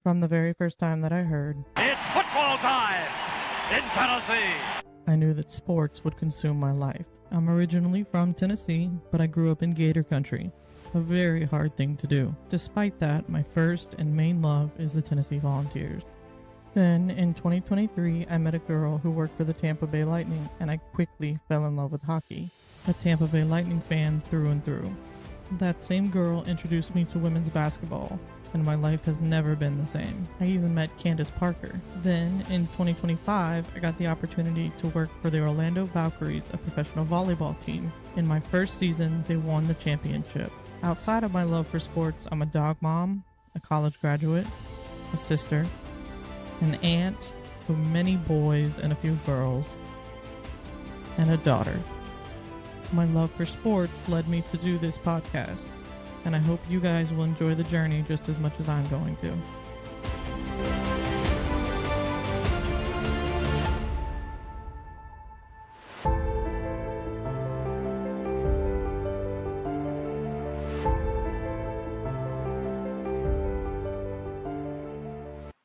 From the very first time that I heard, It's football time in Tennessee. I knew that sports would consume my life. I'm originally from Tennessee, but I grew up in Gator Country, a very hard thing to do. Despite that, my first and main love is the Tennessee Volunteers. Then, in 2023, I met a girl who worked for the Tampa Bay Lightning, and I quickly fell in love with hockey. A Tampa Bay Lightning fan through and through. That same girl introduced me to women's basketball, and my life has never been the same. I even met Candace Parker. Then, in 2025, I got the opportunity to work for the Orlando Valkyries, a professional volleyball team. In my first season, they won the championship. Outside of my love for sports, I'm a dog mom, a college graduate, a sister, an aunt to many boys and a few girls, and a daughter. My love for sports led me to do this podcast, and I hope you guys will enjoy the journey just as much as I'm going to.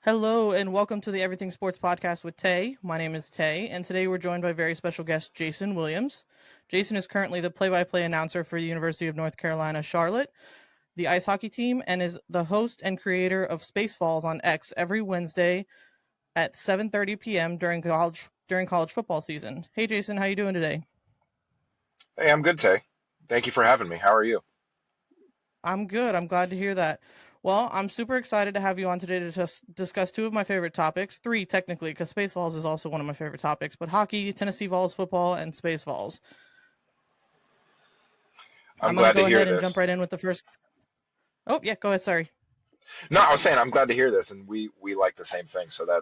Hello and welcome to the Everything Sports Podcast with Tay. My name is Tay, and today we're joined by very special guest Jayson Williams. Jayson is currently the play-by-play announcer for the University of North Carolina, Charlotte, the ice hockey team, and is the host and creator of Spacefalls on X every Wednesday at 7:30 p.m. during college football season. Hey Jayson, how you doing today? Hey, I'm good, Tay. Thank you for having me. How are you? I'm good. I'm glad to hear that. Well, I'm super excited to have you on today to just discuss two of my favorite topics, three technically, because Spaceballs is also one of my favorite topics, but hockey, Tennessee Vols football, and Spaceballs. I'm going glad to go to hear ahead and this. jump right in with the first. Oh, yeah, go ahead. Sorry. No, I was saying I'm glad to hear this, and we like the same thing, so that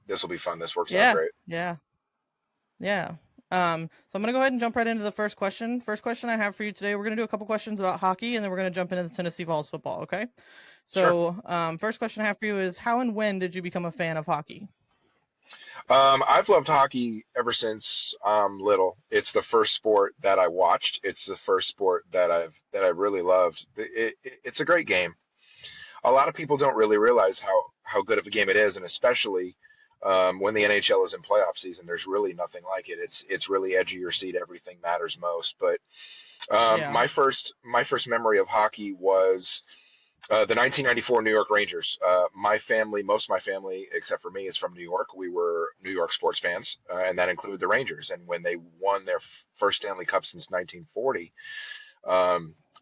this will be fun. This works out great. Yeah. So I'm going to go ahead and jump right into the first question. First question I have for you today, we're going to do a couple questions about hockey, and then we're going to jump into the Tennessee Vols football, okay? So, Sure. First question I have for you is, how and when did you become a fan of hockey? I've loved hockey ever since I'm little. It's the first sport that I watched. It's the first sport that I really loved. It's a great game. A lot of people don't really realize how good of a game it is, and especially when the NHL is in playoff season, there's really nothing like it. It's really edge of your seat. Everything matters most. But Yeah. my first memory of hockey was the 1994 New York Rangers. Most of my family, except for me, is from New York. We were New York sports fans, and that included the Rangers. And when they won their first Stanley Cup since 1940,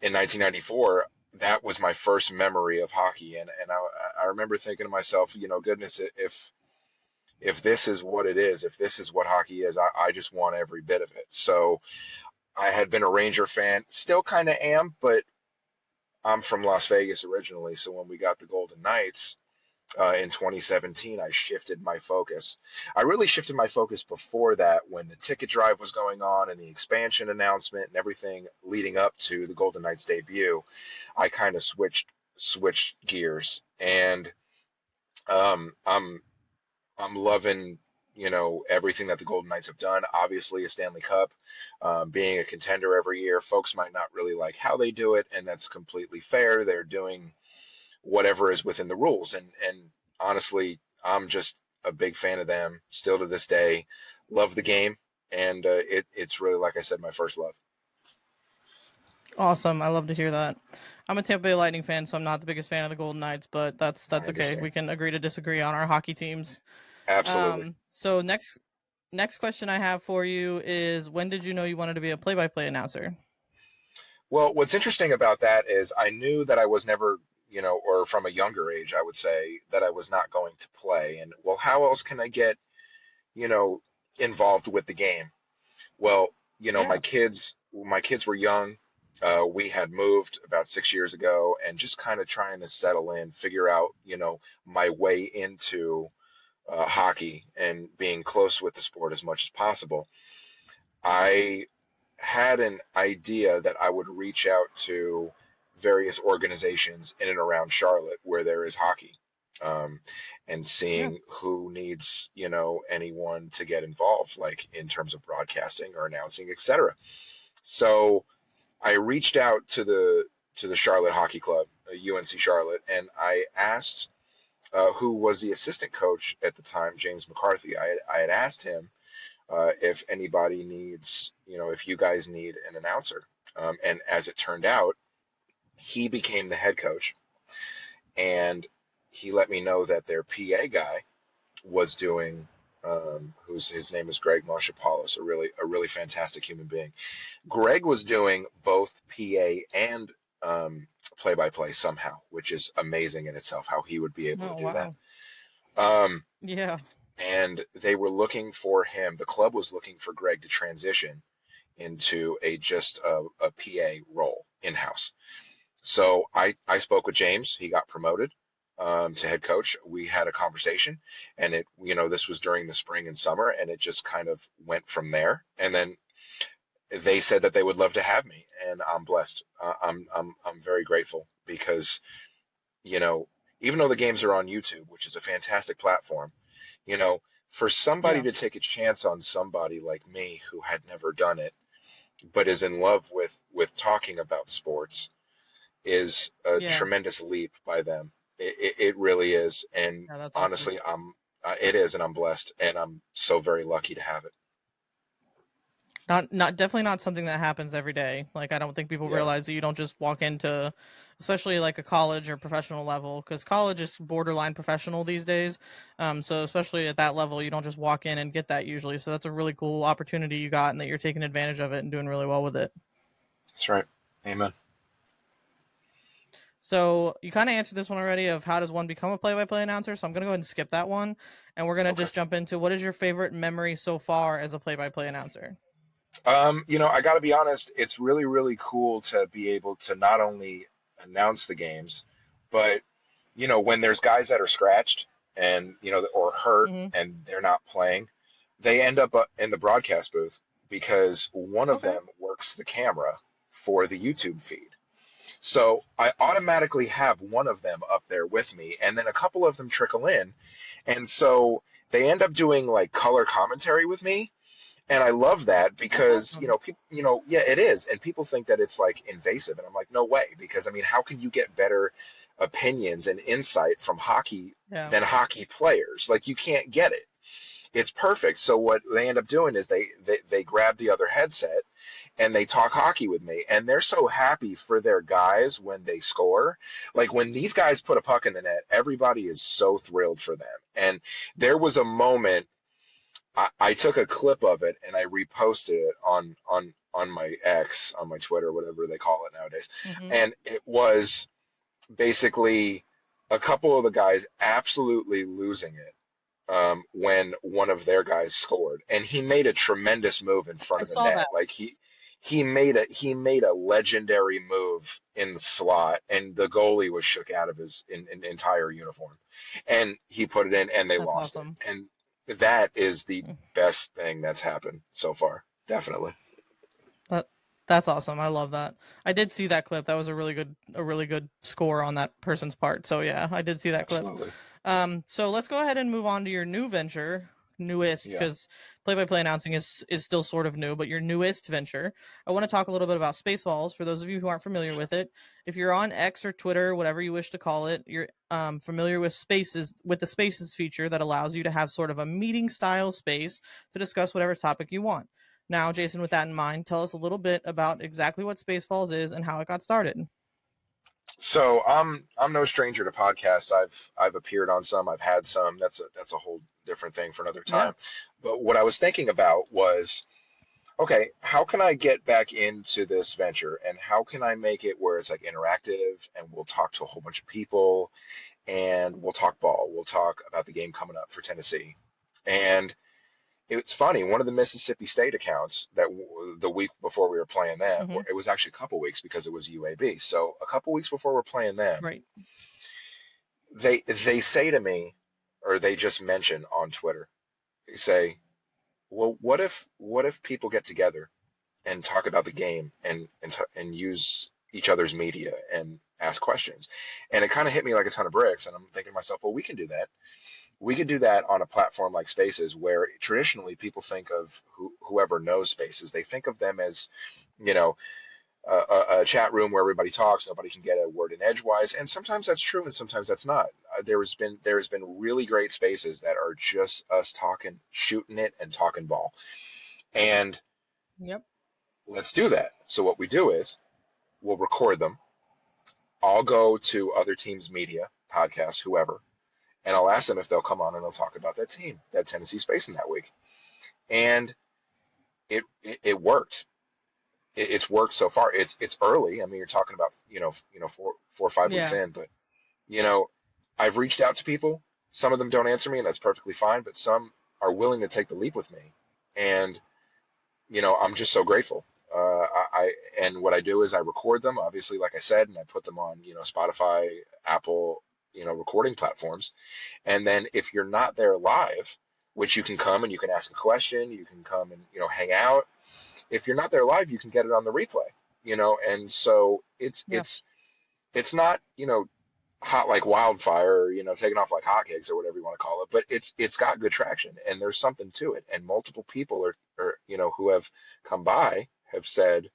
in 1994, that was my first memory of hockey. And I remember thinking to myself, goodness, if this is what it is, if this is what hockey is, I just want every bit of it. So I had been a Ranger fan, still kind of am, but I'm from Las Vegas originally. So when we got the Golden Knights in 2017, I shifted my focus. I really shifted my focus before that when the ticket drive was going on and the expansion announcement and everything leading up to the Golden Knights debut. I kind of switched gears, and I'm loving, everything that the Golden Knights have done. Obviously, a Stanley Cup, being a contender every year. Folks might not really like how they do it, and that's completely fair. They're doing whatever is within the rules, and honestly, I'm just a big fan of them still to this day. Love the game, and it's really, like I said, my first love. Awesome. I love to hear that. I'm a Tampa Bay Lightning fan, so I'm not the biggest fan of the Golden Knights, but that's I okay. understand. We can agree to disagree on our hockey teams. Absolutely. So next question I have for you is, when did you know you wanted to be a play-by-play announcer? Well, what's interesting about that is I knew that I was never, or from a younger age, I would say that I was not going to play. And well, how else can I get, you know, involved with the game? Well, Yeah. my kids were young. We had moved about 6 years ago, and just kind of trying to settle in, figure out, my way into hockey and being close with the sport as much as possible. I had an idea that I would reach out to various organizations in and around Charlotte where there is hockey, um, and Yeah. seeing who needs, anyone to get involved, like in terms of broadcasting or announcing, etc. So I reached out to the Charlotte Hockey Club, UNC Charlotte, and I asked who was the assistant coach at the time, James McCarthy. I had asked him if anybody needs, if you guys need an announcer. And as it turned out, he became the head coach, and he let me know that their PA guy was doing, his name is Greg Moshe a really fantastic human being. Greg was doing both PA and play-by-play somehow, which is amazing in itself how he would be able to Oh, do that. wow. Um, Yeah. and they were looking for him. The club was looking for Greg to transition into just a PA role in-house. So I spoke with James. He got promoted to head coach. We had a conversation, and this was during the spring and summer, and it just kind of went from there. And then they said that they would love to have me, and I'm blessed. I'm very grateful because, even though the games are on YouTube, which is a fantastic platform, you know, for somebody Yeah. to take a chance on somebody like me who had never done it, but is in love with talking about sports is a Yeah. tremendous leap by them. It really is. And Yeah, that's awesome. honestly, it is, and I'm blessed, and I'm so very lucky to have it. Not definitely not something that happens every day. Like, I don't think people Yeah, realize that you don't just walk into, especially like a college or professional level, because college is borderline professional these days. So especially at that level, you don't just walk in and get that usually. So that's a really cool opportunity you got, and that you're taking advantage of it and doing really well with it. that's right. Amen. So you kind of answered this one already of how does one become a play-by-play announcer. So I'm gonna go ahead and skip that one, and we're gonna Okay. just jump into what is your favorite memory so far as a play-by-play announcer. I got to be honest, it's really, really cool to be able to not only announce the games, but, when there's guys that are scratched and, or hurt Mm-hmm. and they're not playing, they end up in the broadcast booth because one of Okay. them works the camera for the YouTube feed. So I automatically have one of them up there with me, and then a couple of them trickle in. And so they end up doing like color commentary with me, and I love that That's because, awesome. people, yeah, it is. And people think that it's like invasive. And I'm like, no way. Because, I mean, how can you get better opinions and insight from hockey Yeah. than hockey players? Like, you can't get it. It's perfect. So what they end up doing is they grab the other headset and they talk hockey with me. And they're so happy for their guys when they score. Like when these guys put a puck in the net, everybody is so thrilled for them. And there was a moment I took a clip of it and I reposted it on my X, on my Twitter, whatever they call it nowadays. Mm-hmm. And it was basically a couple of the guys absolutely losing it when one of their guys scored, and he made a tremendous move in front I of the saw net. that. Like he made a legendary move in the slot, and the goalie was shook out of his in entire uniform, and he put it in, and they That's lost it. awesome. And that is the best thing that's happened so far, definitely. That that's awesome. I love that. I did see that clip. That was a really good score on that person's part. So yeah, I did see that clip. Absolutely. So let's go ahead and move on to your new venture, newest, Yeah. because play-by-play announcing is still sort of new, but your newest venture. I want to talk a little bit about Spaceballs for those of you who aren't familiar Sure. with it. If you're on X or Twitter, whatever you wish to call it, you're familiar with the Spaces feature that allows you to have sort of a meeting style space to discuss whatever topic you want. Now, Jason, with that in mind, tell us a little bit about exactly what Spaceballs is and how it got started. So I'm no stranger to podcasts. I've appeared on some. I've had some. That's a whole different thing for another Yeah. time. But what I was thinking about was, okay, how can I get back into this venture, and how can I make it where it's like interactive, and we'll talk to a whole bunch of people, and we'll talk ball. We'll talk about the game coming up for Tennessee. And it's funny, one of the Mississippi State accounts that the week before we were playing them, Mm-hmm. or it was actually a couple weeks because it was UAB. So a couple weeks before we're playing them, Right. they say to me, or they just mention on Twitter, they say, well, what if people get together and talk about the game and use each other's media and ask questions? And it kind of hit me like a ton of bricks, and I'm thinking to myself, well, we can do that. We could do that on a platform like Spaces, where traditionally people think of whoever knows Spaces, they think of them as, you know, a chat room where everybody talks, nobody can get a word in edgewise, and sometimes that's true, and sometimes that's not. There's been really great spaces that are just us talking, shooting it, and talking ball, and Yep. let's do that. So what we do is we'll record them. I'll go to other teams' media, podcasts, whoever, and I'll ask them if they'll come on and they'll talk about that team that Tennessee's facing that week. And it worked. It's worked so far. It's early. I mean, you're talking about 4 or 5 weeks Yeah. in, but you know, I've reached out to people. Some of them don't answer me, and that's perfectly fine. But some are willing to take the leap with me, and I'm just so grateful. And what I do is I record them, obviously, like I said, and I put them on Spotify, Apple, recording platforms. And then if you're not there live, which you can come and you can ask a question, you can come and hang out. If you're not there live, you can get it on the replay. And so it's Yeah. it's not hot like wildfire, taking off like hotcakes or whatever you want to call it, but it's got good traction and there's something to it. And multiple people are who have come by have said,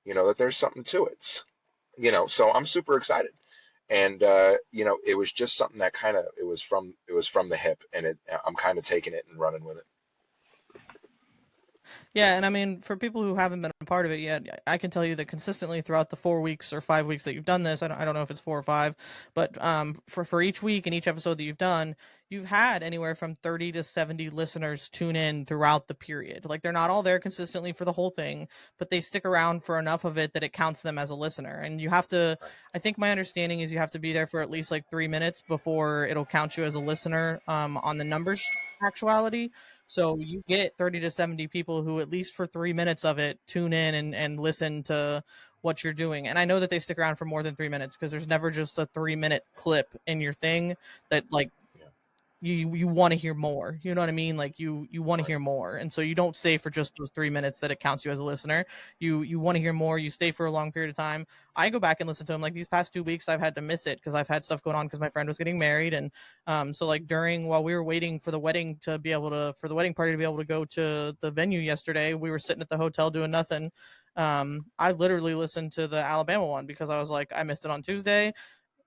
that there's something to it. So I'm super excited. And it was just something that it was from the hip, and I'm kind of taking it and running with it. Yeah, and I mean, for people who haven't been a part of it yet, I can tell you that consistently throughout the 4 weeks or 5 weeks that you've done this, I don't know if it's 4 or 5, but for each week and each episode that you've done, you've had anywhere from 30 to 70 listeners tune in throughout the period. Like they're not all there consistently for the whole thing, but they stick around for enough of it that it counts them as a listener. And you have to, Right. I think my understanding is you have to be there for at least like 3 minutes before it'll count you as a listener on the numbers actuality. So you get 30 to 70 people who, at least for 3 minutes of it, tune in and listen to what you're doing. And I know that they stick around for more than 3 minutes because there's never just a 3 minute clip in your thing that like Yeah. you want to hear more. You know what I mean? Like you want to Right. hear more. And so you don't stay for just those 3 minutes that it counts you as a listener. You want to hear more. You stay for a long period of time. I go back and listen to them. Like these past 2 weeks, I've had to miss it because I've had stuff going on because my friend was getting married. And so like while we were waiting for the wedding for the wedding party to be able to go to the venue yesterday, we were sitting at the hotel doing nothing. I literally listened to the Alabama one because I was like, I missed it on Tuesday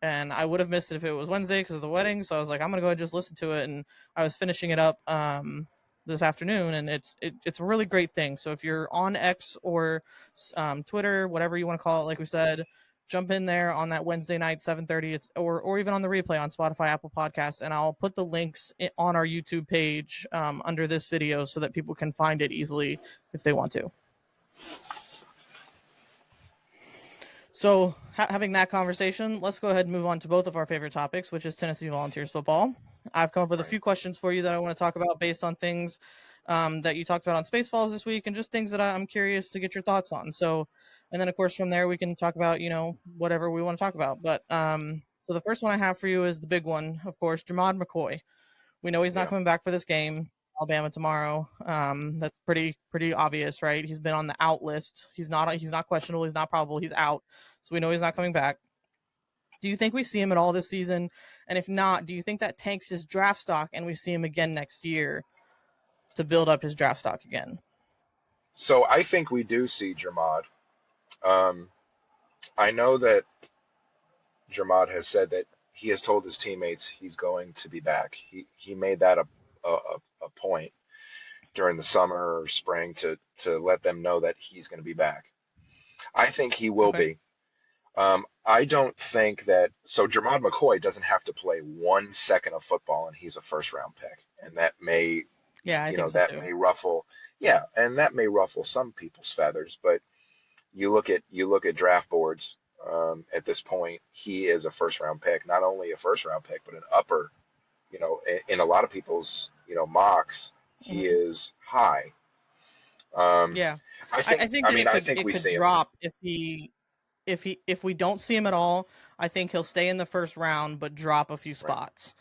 and I would have missed it if it was Wednesday because of the wedding. So I was like, I'm gonna go ahead and just listen to it. And I was finishing it up this afternoon, and it's a really great thing. So if you're on X or Twitter, whatever you want to call it, like we said, jump in there on that Wednesday night 7:30. It's or even on the replay on Spotify, Apple Podcasts, and I'll put the links on our YouTube page under this video so that people can find it easily if they want to. So, having that conversation, let's go ahead and move on to both of our favorite topics, which is Tennessee Volunteers football. I've come up with a Right. few questions for you that I want to talk about based on things that you talked about on Spaceballs this week and just things that I'm curious to get your thoughts on. So, and then, of course, from there, we can talk about, whatever we want to talk about. But so the first one I have for you is the big one, of course, Jamad McCoy. We know he's not Yeah. coming back for this game. Alabama tomorrow. That's pretty obvious, right? He's been on the out list. He's not questionable. He's not probable. He's out. So we know he's not coming back. Do you think we see him at all this season? And if not, do you think that tanks his draft stock and we see him again next year to build up his draft stock again? So I think we do see Jermod. Um, I know that Jermod has said that he has told his teammates he's going to be back. He made that a point during the summer or spring to let them know that he's going to be back. I think he will Okay. be. I don't think that so. Jermod McCoy doesn't have to play 1 second of football, and he's a first round pick, and that may Yeah, I think so that too. may ruffle, yeah, and that may ruffle some people's feathers. But you look at draft boards. At this point, he is a first round pick, not only a first round pick, but an upper. In a lot of people's mocks, he Mhm. is high. Um, Yeah, I I think. think I that mean, it I could think it we could see him. drop if we don't see him at all. I think he'll stay in the first round, but drop a few Right. spots.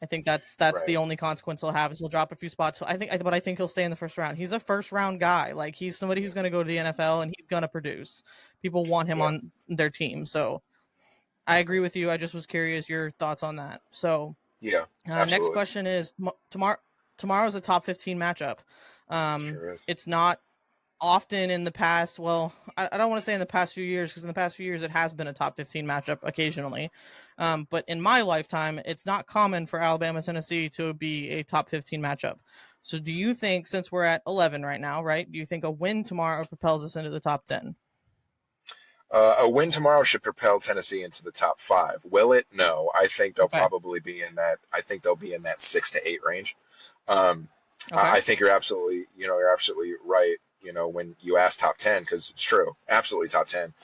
I think that's the Right. only consequence he'll have is he'll drop a few spots. So but I think he'll stay in the first round. He's a first round guy. Like he's somebody Yeah. who's going to go to the NFL and he's going to produce. People want him Yeah. on their team. So I agree with you. I just was curious your thoughts on that. So Yeah. next Absolutely. question is tomorrow's a top 15 matchup. Sure is. It's not often in the past, well, I don't want to say in the past few years, because in the past few years it has been a top 15 matchup occasionally. But in my lifetime, it's not common for Alabama Tennessee to be a top 15 matchup. So do you think, since we're at 11 right now, right? Do you think a win tomorrow propels us into the top 10? A win tomorrow should propel Tennessee into the top five. Will it? No. I think they'll Okay. probably be in that. I think they'll be in that 6 to 8 range. Um, Okay. I think you're absolutely right. When you ask top 10, because it's true, absolutely top 10.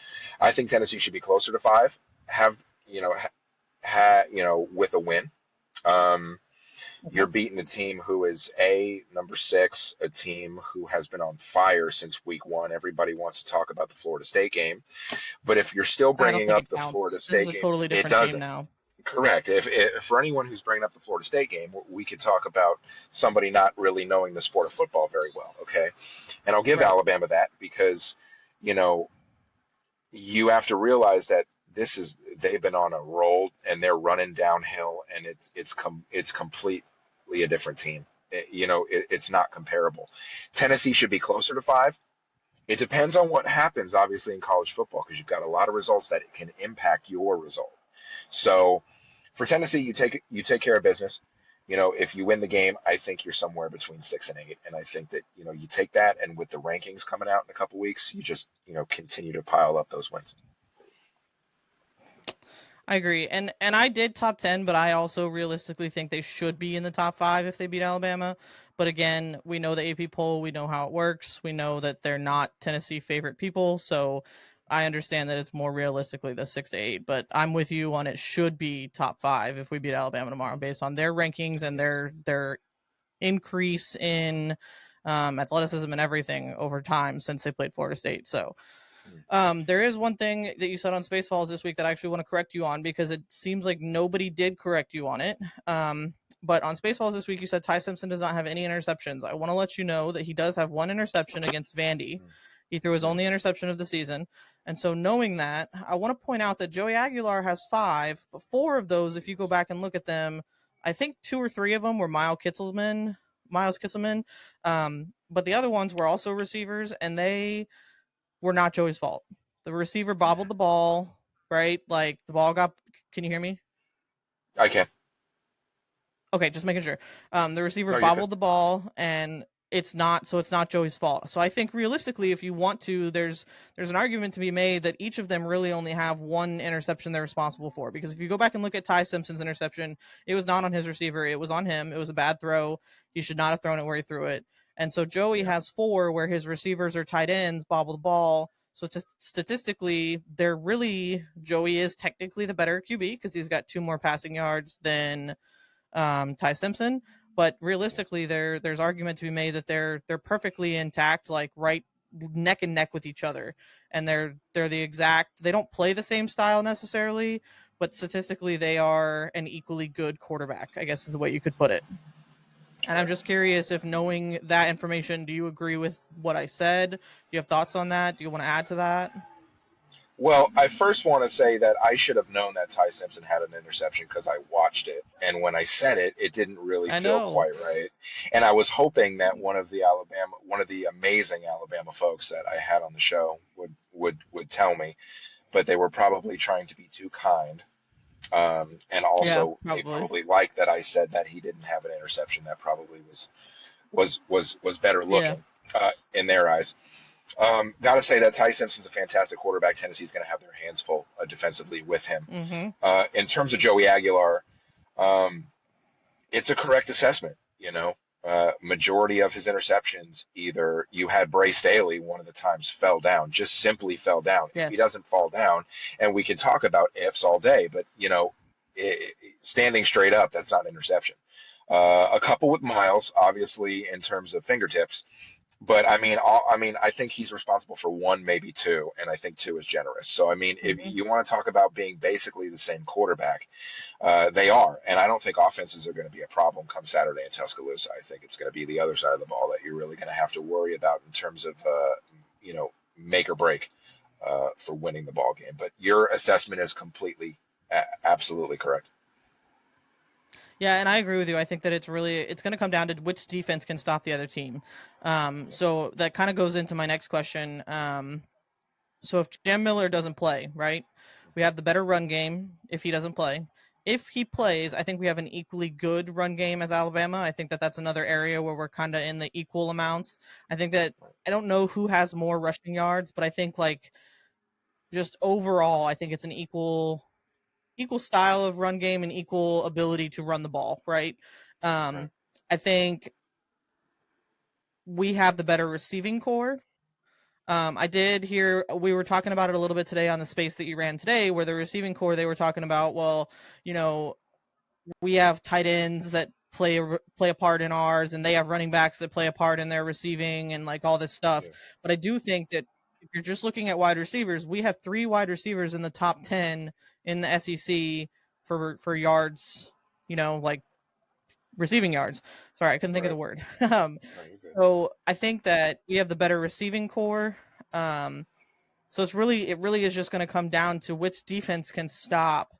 I think Tennessee should be closer to five. Have you know, with a win. Um, Okay. you're beating a team who is a number six, a team who has been on fire since week one. Everybody wants to talk about the Florida State game, but if you're still I don't bringing think up it the Florida counts. This is State a game, totally it different team doesn't. now. Correct. If for anyone who's bringing up the Florida State game, we could talk about somebody not really knowing the sport of football very well. Okay, and I'll give Right. Alabama that because, you know, you have to realize that they've been on a roll and they're running downhill, and it's completely a different team. It's not comparable. Tennessee should be closer to five. It depends on what happens, obviously, in college football, because you've got a lot of results that can impact your result. So for Tennessee, you take care of business. If you win the game, I think you're somewhere between 6 and 8, and I think that you take that, and with the rankings coming out in a couple weeks, you just continue to pile up those wins. I agree. And I did top 10, but I also realistically think they should be in the top 5 if they beat Alabama. But again, we know the AP poll, we know how it works. We know that they're not Tennessee favorite people, so I understand that it's more realistically the 6 to 8, but I'm with you on it should be top 5 if we beat Alabama tomorrow based on their rankings and Yes. their increase in athleticism and everything over time since they played Florida State. So Mm. there is one thing that you said on Spaceballs this week that I actually want to correct you on because it seems like nobody did correct you on it. But on Spaceballs this week, you said Ty Simpson does not have any interceptions. I want to let you know that he does have one interception against Vandy. Mm. He threw his Mm. only interception of the season. And so knowing that, I want to point out that Joey Aguilar has 5, but 4 of those, if you go back and look at them, I think 2 or 3 of them were Miles Kitselman. But the other ones were also receivers, and they were not Joey's fault. The receiver bobbled the ball, right? Like the ball got. Can you hear me? I can. Okay, just making sure. The receiver No, you're good. bobbled the ball, and it's not Joey's fault. So I think realistically, if you want to, there's an argument to be made that each of them really only have one interception they're responsible for. Because if you go back and look at Ty Simpson's interception, it was not on his receiver; it was on him. It was a bad throw. He should not have thrown it where he threw it. And so Joey Yeah. has 4 where his receivers are tight ends, bobble the ball. So statistically, they're really Joey is technically the better QB because he's got 2 more passing yards than Ty Simpson. But Yeah. realistically, there's argument to be made that they're perfectly intact, like right neck and neck with each other, and they're the exact. They don't play the same style necessarily, but statistically, they are an equally good quarterback. I guess is the way you could put it. And I'm Right. just curious if knowing that information, do you agree with what I said? Do you have thoughts on that? Do you want to add to that? Well, I first want to say that I should have known that Ty Simpson had an interception because I watched it, and when I said it, it didn't really I feel know. quite right. And I was hoping that one of the amazing Alabama folks that I had on the show would tell me, but they were probably trying to be too kind. And Yeah, also, they probably. probably liked that I said that he didn't have an interception. That probably was better Yeah. looking in their eyes. Got to say that Ty Simpson's a fantastic quarterback. Tennessee's going to have their hands full defensively with him. Mm-hmm. In terms of Joey Aguilar, um, it's a correct assessment. Majority of his interceptions, either you had Bray Staley one of the times fell down, just simply fell down. If he Yes. doesn't fall down, and we can talk about ifs all day, but standing straight up, that's not an interception. A couple with Miles, obviously, in terms of fingertips. But I think he's responsible for one, maybe two, and I think two is generous. So I mean, if Mm-hmm. you want to talk about being basically the same quarterback, they are, and I don't think offenses are going to be a problem come Saturday in Tuscaloosa. I think it's going to be the other side of the ball that you're really going to have to worry about in terms of make or break for winning the ball game. But your assessment is completely, absolutely correct. Yeah, and I agree with you. I think that it's going to come down to which defense can stop the other team. So that kind of goes into my next question. So if Jam Miller doesn't play, right, we have the better run game if he doesn't play. If he plays, I think we have an equally good run game as Alabama. I think that that's another area where we're kind of in the equal amounts. I think that I don't know who has more rushing yards, but I think like just overall, I think it's an equal style of run game and equal ability to run the ball, right? Right. I think we have the better receiving core. I did hear we were talking about it a little bit today on the space that you ran today, where the receiving core they were talking about. Well, you know, we have tight ends that play a part in ours, and they have running backs that play a part in their receiving, and like all this stuff. Yeah. But I do think that if you're just looking at wide receivers, we have 3 wide receivers in the top 10 in the SEC for yards. Like receiving yards. Sorry, I couldn't think of the Right. word. No, you're good. So I think that we have the better receiving core. So it really is just going to come down to which defense can stop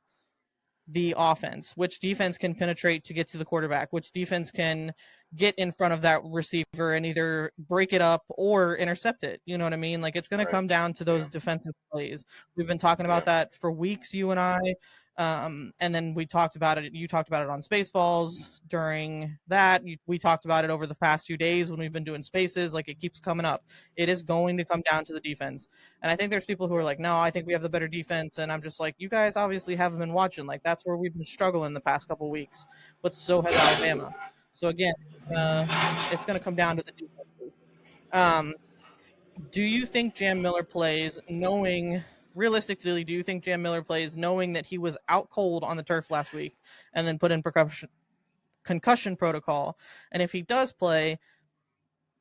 the offense, which defense can penetrate to get to the quarterback, which defense can get in front of that receiver and either break it up or intercept it. You know what I mean? Like it's going to Right. come down to those Yeah. defensive plays. We've been talking Yeah. about that for weeks, you and I. And then we talked about it. You talked about it on Spaceballs during that. We talked about it over the past few days when we've been doing spaces. Like it keeps coming up. It is going to come down to the defense. And I think there's people who are like, no, I think we have the better defense. And I'm just like, you guys obviously haven't been watching. Like that's where we've been struggling the past couple of weeks. But so has Alabama. So again, it's going to come down to the defense. Um, do you think Jam Miller plays knowing realistically? Do you think Jam Miller plays knowing that he was out cold on the turf last week and then put in concussion protocol? And if he does play,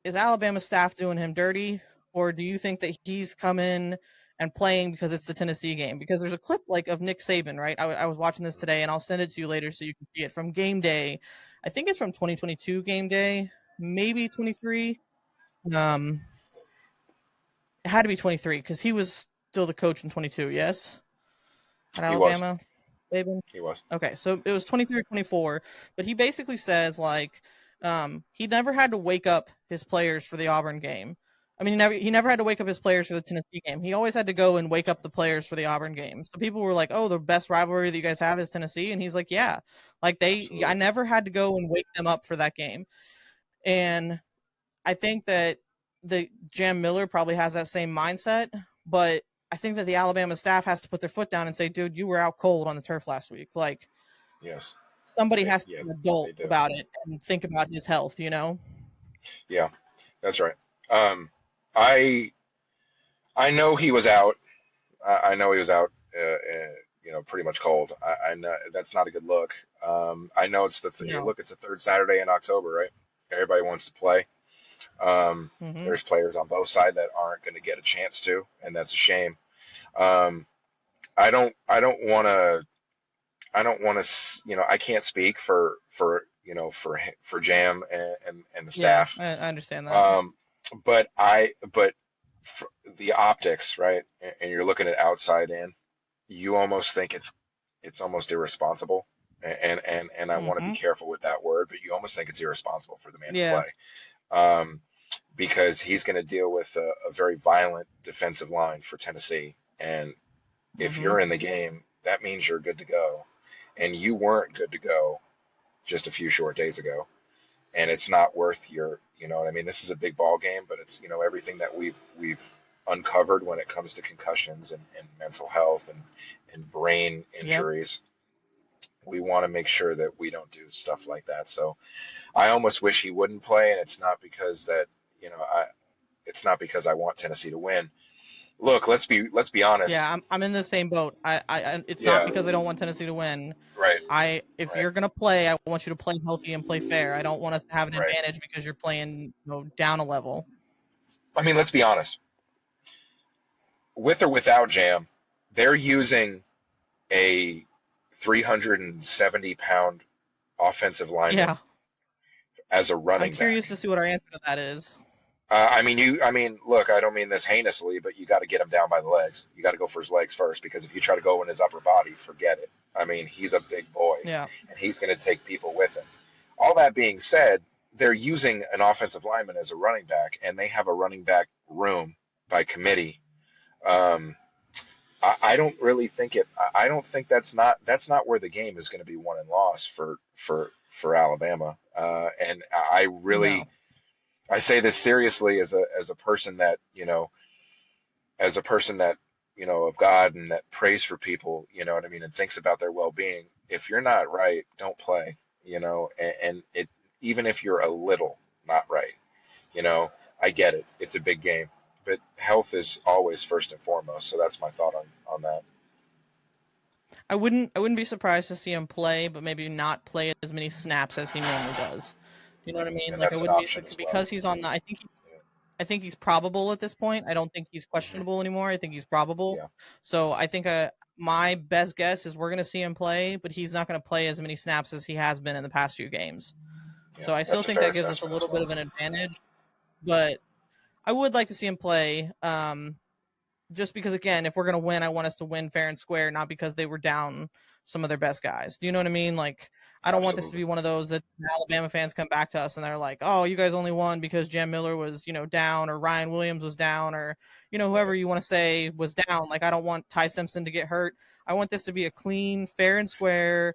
is Alabama staff doing him dirty, or do you think that he's coming and playing because it's the Tennessee game? Because there's a clip like of Nick Saban, right? I was watching this today, and I'll send it to you later so you can see it from game day. I think it's from 2022 game day, maybe 23. Um, it had to be 23 because he was still the coach in 22. Yes, at He was. Alabama, Saban. He was. Okay, so it was 23 or 24, but he basically says like he never had to wake up his players for the Auburn game. I mean, he never had to wake up his players for the Tennessee game. He always had to go and wake up the players for the Auburn game. So people were like, "Oh, the best rivalry that you guys have is Tennessee," and he's like, "Yeah, like I Absolutely. never had to go and wake them up for that game." And I think that the Jam Miller probably has that same mindset, but I think that the Alabama staff has to put their foot down and say, "Dude, you were out cold on the turf last week." Like Yes. somebody has to Yeah. be an adult They do. about it and think about his health, you know? Yeah. That's right. Um, I I know he was out. I know he was out. Pretty much cold. I know that's not a good look. I know No. look. It's the third Saturday in October, right? Everybody wants to play. Hmm. There's players on both sides that aren't going to get a chance to, and that's a shame. Um, I don't want to. I don't want to. I can't speak for Jam and the Yeah, staff. I understand that. Um, but the optics, right? And you're looking at outside in. You almost think it's almost irresponsible. And I want to be Hmm. careful with that word, but you almost think it's irresponsible for the man to Yeah. play. Um, because he's going to deal with a very violent defensive line for Tennessee. And if Hmm. you're in the game, that means you're good to go. And you weren't good to go just a few short days ago. And it's not worth you know what I mean? This is a big ball game, but it's, everything that we've uncovered when it comes to concussions and mental health and brain Yep. injuries. We want to make sure that we don't do stuff like that. So I almost wish he wouldn't play, and it's not because I want Tennessee to win. Look, let's be honest. Yeah, I'm in the same boat. It's not Yeah, because I don't want Tennessee to win. right, If right, you're gonna play, I want you to play healthy and play fair. I don't want us to have an right. advantage because you're playing, down a level. I mean, let's be honest. With or without Jam, they're using a 370-pound offensive lineman Yeah, as a I'm running curious back. to see what our answer to that is. Look, I don't mean this heinously, but you got to get him down by the legs. You got to go for his legs first because if you try to go in his upper body, forget it. I mean, he's a big boy, Yeah. and he's going to take people with him. All that being said, they're using an offensive lineman as a running back, and they have a running back room by committee. Um, I don't really think it. I don't think that's not where the game is going to be won and lost for Alabama. And I really No. I say this seriously as a person that as a person that of God and that prays for people, you know what I mean, and thinks about their well-being. If you're not right, don't play. And it even if you're a little not right, you know, I get it. It's a big game, but health is always first and foremost. So that's my thought on that. I wouldn't be surprised to see him play, but maybe not play as many snaps as he normally does. You know what I mean? And Like I that's an wouldn't be option as well. because he's on the. Yeah, I think he's probable at this point. I don't think he's hmm questionable anymore. I think he's probable. yeah, So I think my best guess is we're going to see him play, but he's not going to play as many snaps as he has been in the past few games. yeah. So I still That's a think fair that gives us a assessment as little bit well. of an advantage, but I would like to see him play. Just because, again, if we're going to win, I want us to win fair and square, not because they were down some of their best guys. Do you know what I mean? Like, I don't want this to Absolutely. be one of those that Alabama fans come back to us and they're like, oh, you guys only won because Jam Miller was, down, or Ryan Williams was down, or, whoever Right. you want to say was down. Like, I don't want Ty Simpson to get hurt. I want this to be a clean, fair and square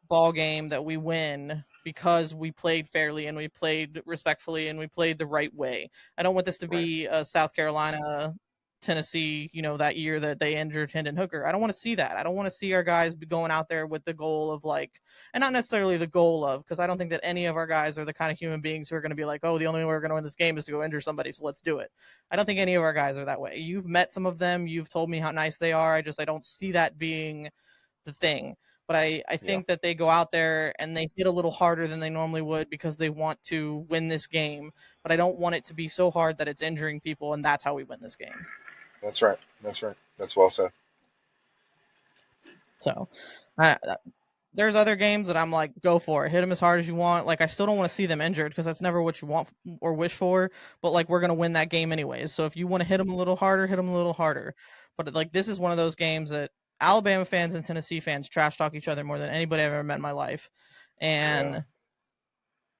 ball game that we win because we played fairly and we played respectfully and we played the right way. I don't want this to Right. be a South Carolina, Tennessee, that year that they injured Hendon Hooker. I don't want to see that. I don't want to see our guys be going out there with the goal of like, and not necessarily the goal of, because I don't think that any of our guys are the kind of human beings who are going to be like, oh, the only way we're going to win this game is to go injure somebody, so let's do it. I don't think any of our guys are that way. You've met some of them. You've told me how nice they are. I don't see that being the thing. But I Yeah. think that they go out there and they hit a little harder than they normally would because they want to win this game. But I don't want it to be so hard that it's injuring people, and that's how we win this game. That's right. That's right. That's well said. So I, there's other games that I'm like, go for it, hit them as hard as you want. Like I still don't want to see them injured because that's never what you want or wish for. But like we're gonna win that game anyways. So if you want to hit them a little harder, hit them a little harder. But like this is one of those games that Alabama fans and Tennessee fans trash talk each other more than anybody I've ever met in my life, Yeah. and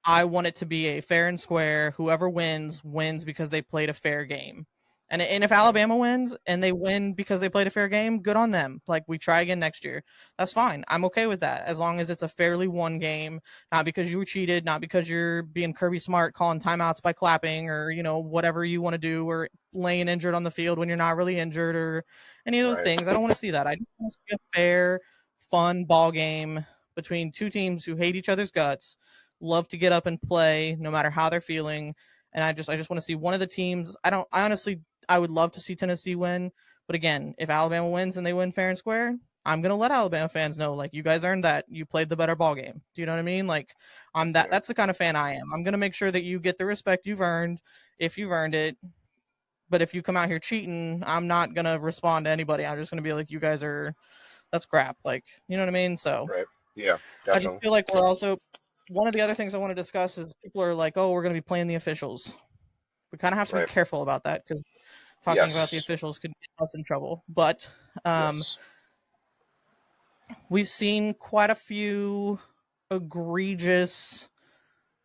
I want it to be a fair and square. Whoever wins because they played a fair game. And if Yeah. Alabama wins and they win because they played a fair game, good on them. Like we try again next year. That's fine. I'm okay with that as long as it's a fairly won game, not because you were cheated, not because you're being Kirby Smart calling timeouts by clapping or, whatever you want to do, or laying injured on the field when you're not really injured or any of those Right. things. I don't want to see that. I just want to see a fair, fun ball game between two teams who hate each other's guts, love to get up and play no matter how they're feeling. And I just want to see one of the teams. I honestly I would love to see Tennessee win, but again, if Alabama wins and they win fair and square, I'm gonna let Alabama fans know, like, you guys earned that. You played the better ball game. Do you know what I mean? Like, Yeah. that's the kind of fan I am. I'm gonna make sure that you get the respect you've earned if you've earned it. But if you come out here cheating, I'm not gonna respond to anybody. I'm just gonna be like, you guys are that's crap. Like, you know what I mean? So Right. Yeah. I just Definitely. feel like we're also one of the other things I want to discuss is people are like, oh, we're gonna be playing the officials. We kind of have to be Right. careful about that because talking about the Yes. officials could get us in trouble. But um, Yes. we've seen quite a few egregious,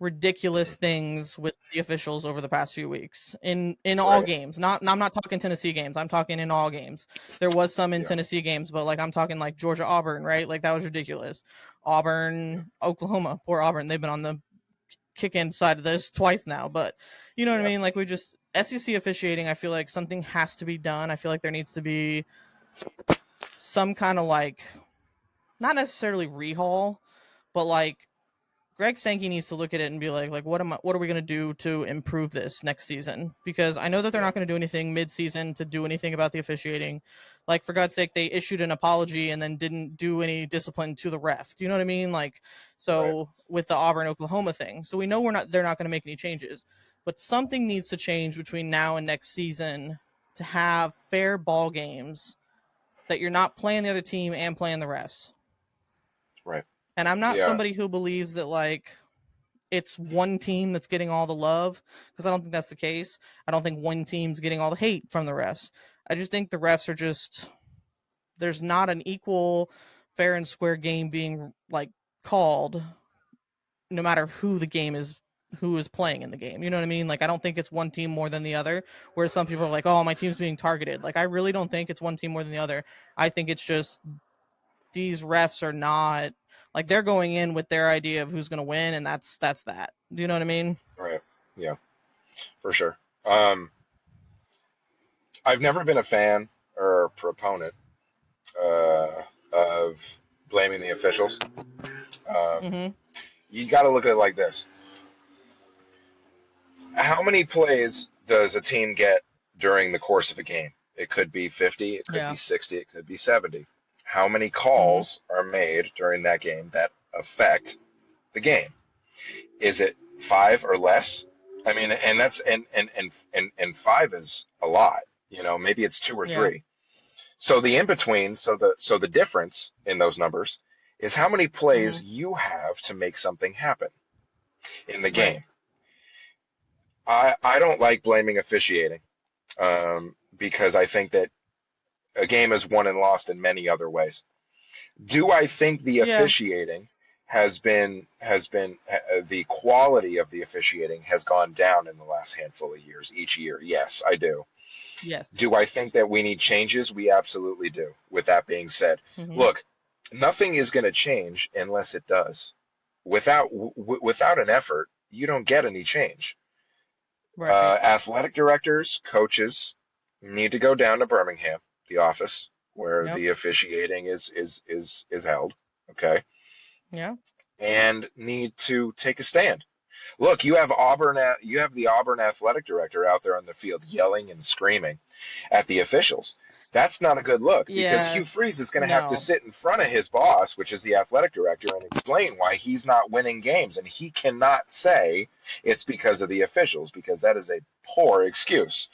ridiculous hmm things with the officials over the past few weeks in all Right. games. Not I'm not talking Tennessee games. I'm talking in all games. There was some in Yeah. Tennessee games, but like I'm talking like Georgia Auburn, right? Like that was ridiculous. Yeah. Auburn, Oklahoma, poor Auburn. They've been on the kick in side of this twice now, but you know what I Yeah. mean? Like we just SEC officiating, I feel like something has to be done. I feel like there needs to be some kind of like not necessarily rehaul, but like Greg Sankey needs to look at it and be like what are we going to do to improve this next season? Because I know that they're Yeah. not going to do anything mid-season to do anything about the officiating. Like for God's sake, they issued an apology and then didn't do any discipline to the ref. Do you know what I mean? Like Right. so with the Auburn Oklahoma thing. So we know they're not going to make any changes. But something needs to change between now and next season to have fair ball games that you're not playing the other team and playing the refs. Right. And I'm not Yeah. somebody who believes that like it's one team that's getting all the love because I don't think that's the case. I don't think one team's getting all the hate from the refs. I just think the refs are just there's not an equal fair and square game being like called, no matter who is playing in the game. You know what I mean? Like, I don't think it's one team more than the other. Whereas some people are like, "Oh, my team's being targeted." Like, I really don't think it's one team more than the other. I think it's just these refs are not like, they're going in with their idea of who's going to win, and that's that. Do you know what I mean? Right. Yeah, for sure. I've never been a fan or a proponent of blaming the officials. Um, Mm-hmm. you got to look at it like this: how many plays does a team get during the course of a game? It could be 50, it could be Yeah. 60, it could be 70. How many Mm-hmm. calls are made during that game that affect the game? Is it five or less? I mean, and that's and five is a lot. You know, maybe it's two or Yeah. three. So the in between, so the difference in those numbers is how many Mm-hmm. plays you have to make something happen in the Right. game. I don't like blaming officiating because I think that a game is won and lost in many other ways. Do I think the Yeah. officiating has been the quality of the officiating has gone down in the last handful of years, each year? Yes, I do. Yes. Do I think that we need changes? We absolutely do. With that being said, Mm-hmm. look, nothing is going to change unless it does. Without an effort, you don't get any change. Right. Athletic directors, coaches need to go down to Birmingham, the office where Yep. the officiating is held, okay, Yeah. and need to take a stand. Look, you have the Auburn athletic director out there on the field yelling and screaming at the officials. That's not a good look because Yeah. Hugh Freeze is going to have to No. sit in front of his boss, which is the athletic director, and explain why he's not winning games. And he cannot say it's because of the officials because that is a poor excuse,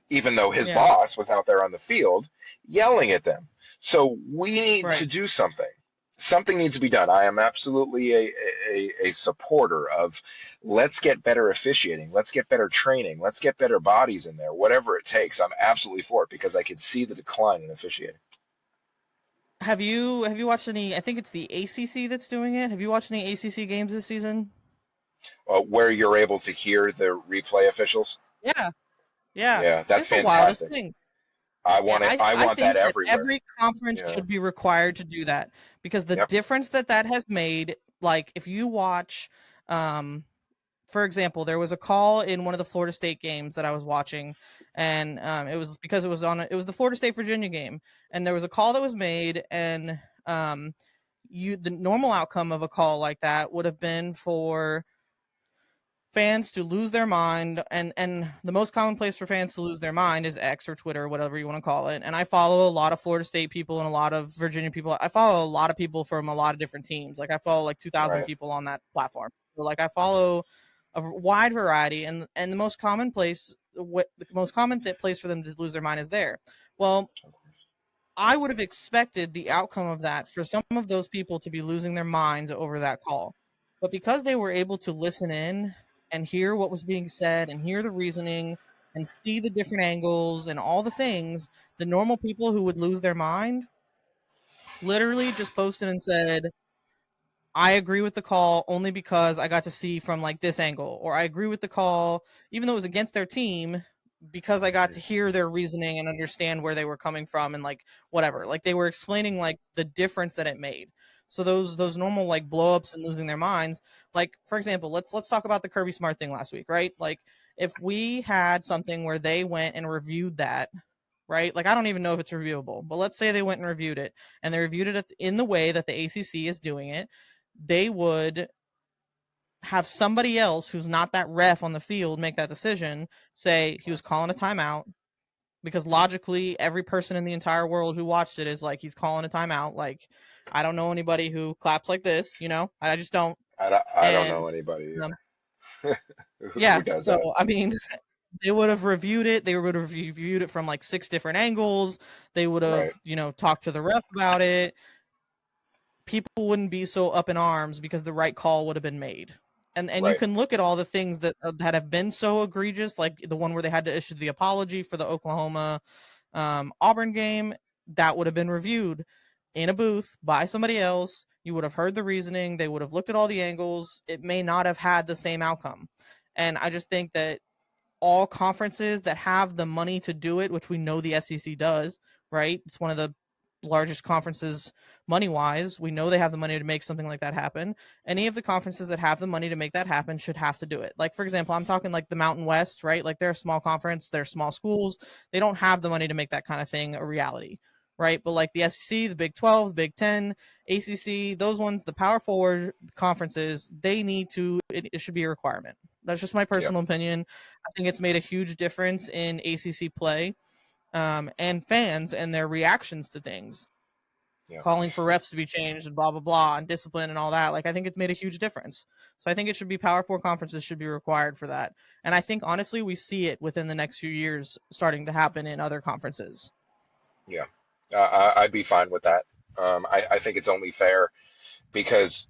even though his Yeah. boss was out there on the field yelling at them. So we need to Right. do something. Something needs to be done. I am absolutely a supporter of let's get better officiating, let's get better training, let's get better bodies in there, whatever it takes. I'm absolutely for it because I can see the decline in officiating. Have you watched any? I think it's the ACC that's doing it. Have you watched any ACC games this season? Where you're able to hear the replay officials, Yeah. Yeah. yeah, that's It's the wildest fantastic. thing. I Yeah, want it. I I I want that think that everywhere. every conference Yeah. should be required to do that, because the Yep. difference that has made, like, if you watch, um, for example, there was a call in one of the Florida State games that I was watching, and it was because it was the Florida State Virginia game, and there was a call that was made, and the normal outcome of a call like that would have been for fans to lose their mind, and the most common place for fans to lose their mind is X or Twitter, whatever you want to call it. And I follow a lot of Florida State people and a lot of Virginia people. I follow a lot of people from a lot of different teams. Like, I follow like 2,000 Right. people on that platform. So, like, I follow a wide variety, and the most common place, the most common place for them to lose their mind is there. Well, I would have expected the outcome of that for some of those people to be losing their minds over that call. But because they were able to listen in and hear what was being said and hear the reasoning and see the different angles and all the things, the normal people who would lose their mind literally just posted and said, I agree with the call only because I got to see from like this angle, or I agree with the call even though it was against their team, because I got to hear their reasoning and understand where they were coming from, and like whatever. Like, they were explaining like the difference that it made. So those normal like blowups and losing their minds, like, for example, let's talk about the Kirby Smart thing last week, right? Like, if we had something where they went and reviewed that, right? Like, I don't even know if it's reviewable, but let's say they went and reviewed it, and they reviewed it in the way that the ACC is doing it. They would have somebody else who's not that ref on the field make that decision, say he was calling a timeout, because logically every person in the entire world who watched it is like, he's calling a timeout. Like, I don't know anybody who claps like this, I just don't. I don't And know anybody um, either who yeah, does so that. I mean, they would have reviewed it. They would have reviewed it from like 6 different angles. They would have, Right. talked to the ref about it. People wouldn't be so up in arms because the right call would have been made. And you Right. can look at all the things that have been so egregious, like the one where they had to issue the apology for the Oklahoma Auburn game. That would have been reviewed. in a booth by somebody else. You would have heard the reasoning. They would have looked at all the angles. It may not have had the same outcome. And I just think that all conferences that have the money to do it, which we know the SEC does, right? It's one of the largest conferences money wise. We know they have the money to make something like that happen. Any of the conferences that have the money to make that happen should have to do it. Like, for example, I'm talking like the Mountain West, right? Like, they're a small conference, they're small schools. They don't have the money to make that kind of thing a reality, right? But like the SEC, the Big 12, the Big 10, ACC, those ones, the power forward conferences, they need to, it should be a requirement. That's just my Yeah, personal opinion. I think it's made a huge difference in ACC play, and fans and their reactions to things, yeah. calling for refs to be changed and blah, blah, blah, and discipline and all that. Like, I think it's made a huge difference. So I think it should be Power Four conferences should be required for that. And I think, honestly, we see it within the next few years starting to happen in other conferences. Yeah, I'd be fine with that. I think it's only fair because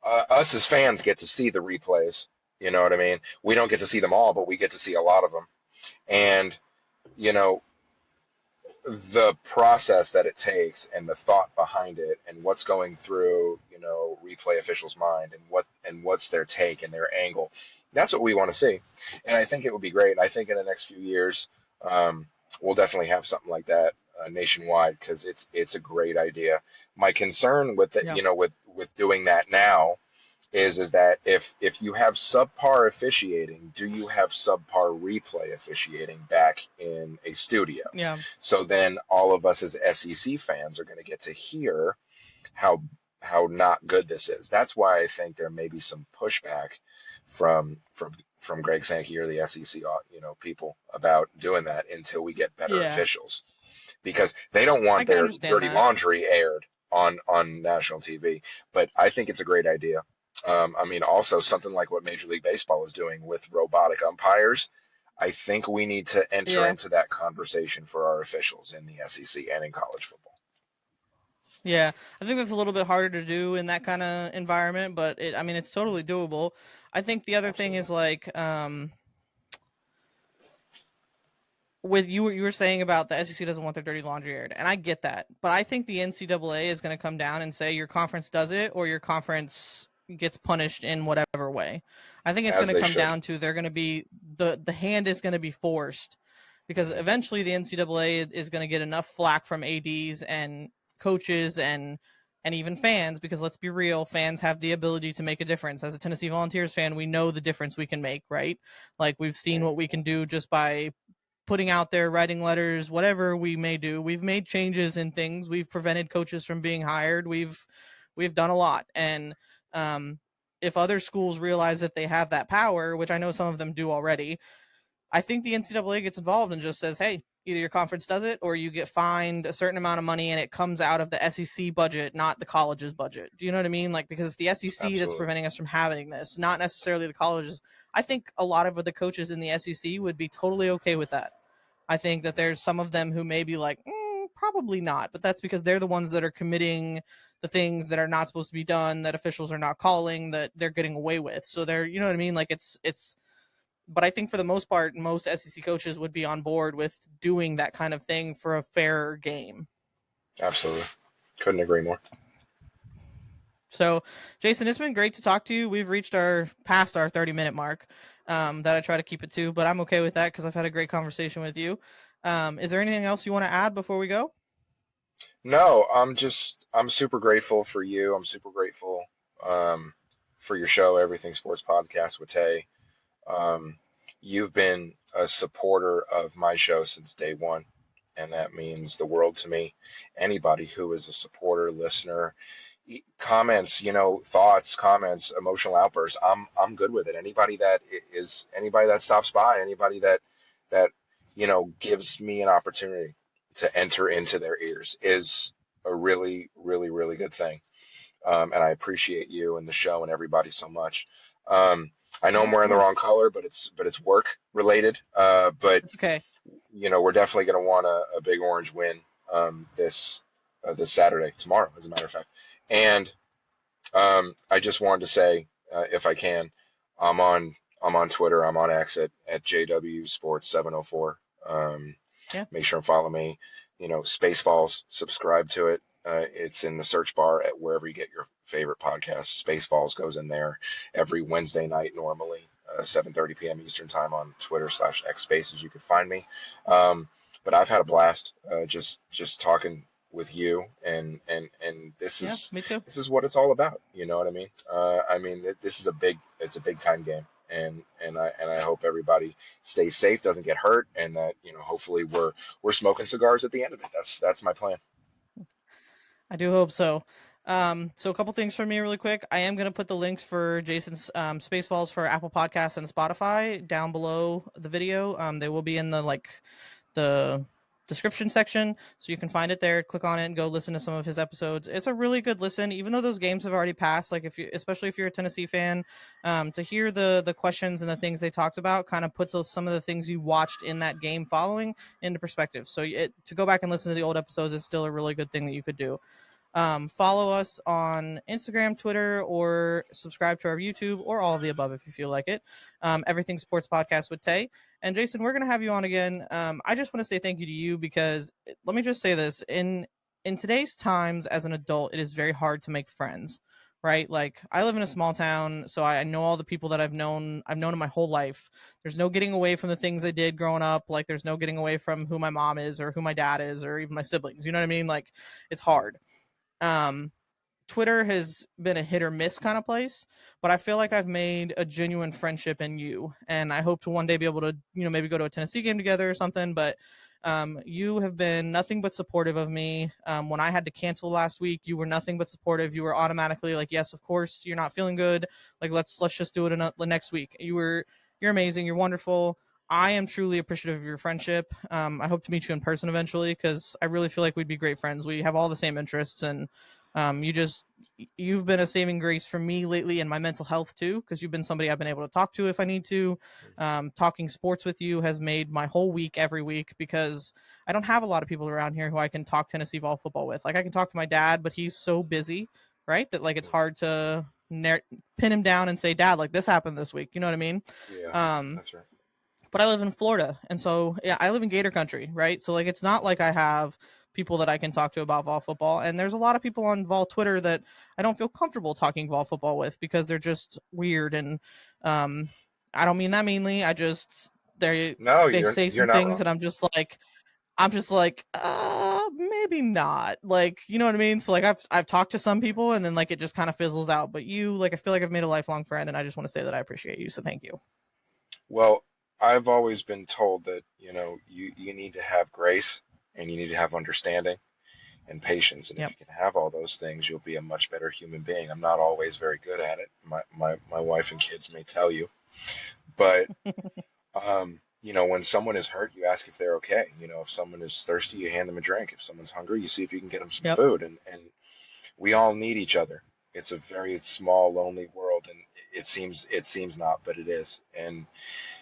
us as fans get to see the replays. You know what I mean? We don't get to see them all, but we get to see a lot of them. And, you know, the process that it takes and the thought behind it and what's going through, replay officials' mind and what's their take and their angle. That's what we want to see. And I think it would be great. I think in the next few years, we'll definitely have something like that nationwide because it's a great idea. My concern with the, Yeah. with doing that now is that if you have subpar officiating, do you have subpar replay officiating back in a studio? Yeah. So then all of us as SEC fans are going to get to hear how not good this is. That's why I think there may be some pushback from Greg Sankey or the SEC, people about doing that until we get better Yeah. officials because they don't I want can their understand dirty that. laundry aired on national TV. But I think it's a great idea. I mean, also something like what Major League Baseball is doing with robotic umpires. I think we need to enter Yeah. into that conversation for our officials in the SEC and in college football. Yeah, I think that's a little bit harder to do in that kind of environment, but it's totally doable. I think the other thing Absolutely. is like, with you were saying about the SEC doesn't want their dirty laundry aired, and I get that, but I think the NCAA is going to come down and say your conference does it or your conference gets punished in whatever way. I think it's going As to they come should. down to they're going to be the hand is going to be forced because Mhm. eventually the NCAA is going to get enough flack from ads and coaches and even fans, because let's be real, fans have the ability to make a difference. As a Tennessee Volunteers fan, we know the difference we can make, right? Like, we've seen Yeah. what we can do just by putting out there, writing letters, whatever we may do. We've made changes in things. We've prevented coaches from being hired. We've done a lot. And if other schools realize that they have that power, which I know some of them do already, I think the NCAA gets involved and just says, hey, either your conference does it or you get fined a certain amount of money and it comes out of the SEC budget, not the college's budget. Do you know what I mean? Like, because it's the SEC that's Absolutely. preventing us from having this, not necessarily the colleges. I think a lot of the coaches in the SEC would be totally okay with that. I think that there's some of them who may be like, probably not, but that's because they're the ones that are committing the things that are not supposed to be done, that officials are not calling, that they're getting away with. So they're, you know what I mean? Like, but I think for the most part, most SEC coaches would be on board with doing that kind of thing for a fair game. Absolutely. Couldn't agree more. So, Jayson, it's been great to talk to you. We've reached past our 30-minute mark, that I try to keep it to, but I'm okay with that because I've had a great conversation with you. Is there anything else you want to add before we go? No, I'm super grateful for you. I'm super grateful for your show, Everything Sports Podcast with Tay. Um, you've been a supporter of my show since day one, and that means the world to me. Anybody who is a supporter, listener, comments, thoughts, comments, emotional outbursts, I'm good with it. Anybody that stops by, anybody that gives me an opportunity to enter into their ears is a really, really, really good thing. And I appreciate you and the show and everybody so much. I know Yeah, I'm of wearing the wrong course. color, but it's work related. But It's okay. we're definitely going to want a big orange win this Saturday, tomorrow, as a matter of fact. And I just wanted to say, if I can, I'm on Twitter. I'm on X at JW Sports 704. Yeah. Make sure and follow me. Spaceballs. Subscribe to it. It's in the search bar at wherever you get your favorite podcasts. Spaceballs goes in there every Wednesday night normally, 7:30 p.m. Eastern time on Twitter/X Spaces. You can find me. But I've had a blast just talking with you, and Yeah, me too. this is what it's all about. You know what I mean? This is it's a big time game, and I hope everybody stays safe, doesn't get hurt, and that hopefully we're smoking cigars at the end of it. That's my plan. I do hope so. So a couple things from me really quick. I am going to put the links for Jason's Spaceballs for Apple Podcasts and Spotify down below the video. They will be in the description section, so you can find it there. Click on it and go listen to some of his episodes. It's a really good listen, even though those games have already passed. Like especially if you're a Tennessee fan, to hear the questions and the things they talked about kind of puts some of the things you watched in that game following into perspective. So to go back and listen to the old episodes is still a really good thing that you could do. Follow us on Instagram, Twitter, or subscribe to our YouTube, or all of the above if you feel like it. Everything Sports Podcast with Tay. And Jayson, we're going to have you on again. I just want to say thank you to you because let me just say this. In today's times as an adult, it is very hard to make friends, right? Like I live in a small town, so I know all the people that I've known in my whole life. There's no getting away from the things I did growing up. Like there's no getting away from who my mom is or who my dad is or even my siblings. You know what I mean? Like it's hard. um Twitter has been a hit or miss kind of place, but I feel like I've made a genuine friendship in you, and I hope to one day be able to, maybe go to a Tennessee game together or something. But you have been nothing but supportive of me. When I had to cancel last week, you were nothing but supportive. You were automatically like, "Yes, of course, you're not feeling good. Like, let's just do it the next week." You're amazing. You're wonderful. I am truly appreciative of your friendship. I hope to meet you in person eventually because I really feel like we'd be great friends. We have all the same interests, and you've been a saving grace for me lately in my mental health too, because you've been somebody I've been able to talk to if I need to. Talking sports with you has made my whole week every week because I don't have a lot of people around here who I can talk Tennessee Vol football with. Like I can talk to my dad, but he's so busy, right? That like it's hard to pin him down and say, "Dad, like this happened this week." You know what I mean? Yeah, Um, that's right. but I live in Florida, and so yeah, I live in Gator Country, right? So like, it's not like I have people that I can talk to about Vol football, and there's a lot of people on Vol Twitter that I don't feel comfortable talking Vol football with because they're just weird, and um, I don't mean that meanly. I just No, they say you're some not things wrong. that I'm just like, maybe not, like, you know what I mean? So like, I've talked to some people, and then like it just kind of fizzles out. But you, like, I feel like I've made a lifelong friend, and I just want to say that I appreciate you. So thank you. Well, I've always been told that, you need to have grace and you need to have understanding and patience. And if Yep. you can have all those things, you'll be a much better human being. I'm not always very good at it. My wife and kids may tell you, but when someone is hurt, you ask if they're okay. If someone is thirsty, you hand them a drink. If someone's hungry, you see if you can get them some Yep. food. And we all need each other. It's a very small, lonely world, and it seems not, but it is. And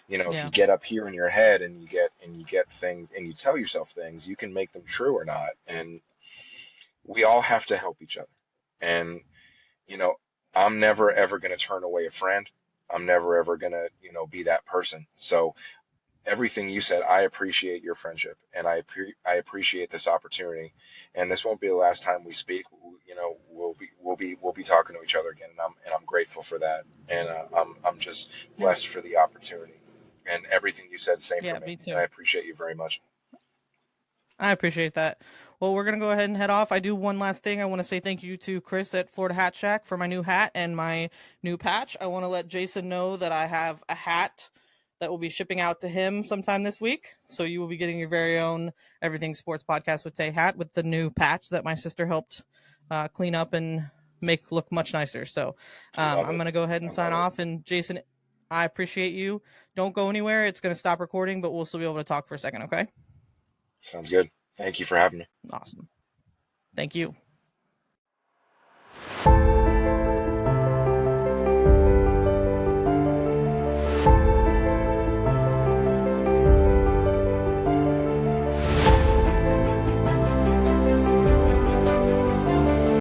if you Yeah. get up here in your head and you get things and you tell yourself things, you can make them true or not. And we all have to help each other. And you know, I'm never ever going to turn away a friend. I'm never ever going to, be that person. So everything you said, I appreciate your friendship, and I appreciate this opportunity. And this won't be the last time we speak. We'll be talking to each other again, and I'm grateful for that. And I'm just Yeah. blessed for the opportunity. And everything you said, same for Yeah, me. me And I too. appreciate you very much. I appreciate that. Well, we're going to go ahead and head off. I do one last thing. I want to say thank you to Chris at Florida Hat Shack for my new hat and my new patch. I want to let Jayson know that I have a hat that will be shipping out to him sometime this week. So you will be getting your very own Everything Sports Podcast with Tay hat with the new patch that my sister helped clean up and make look much nicer. So Love I'm it. going to go ahead I and sign love it. off. And Jayson, I appreciate you. Don't go anywhere. It's going to stop recording, but we'll still be able to talk for a second, okay? Sounds good. Thank you for having me. Awesome. Thank you.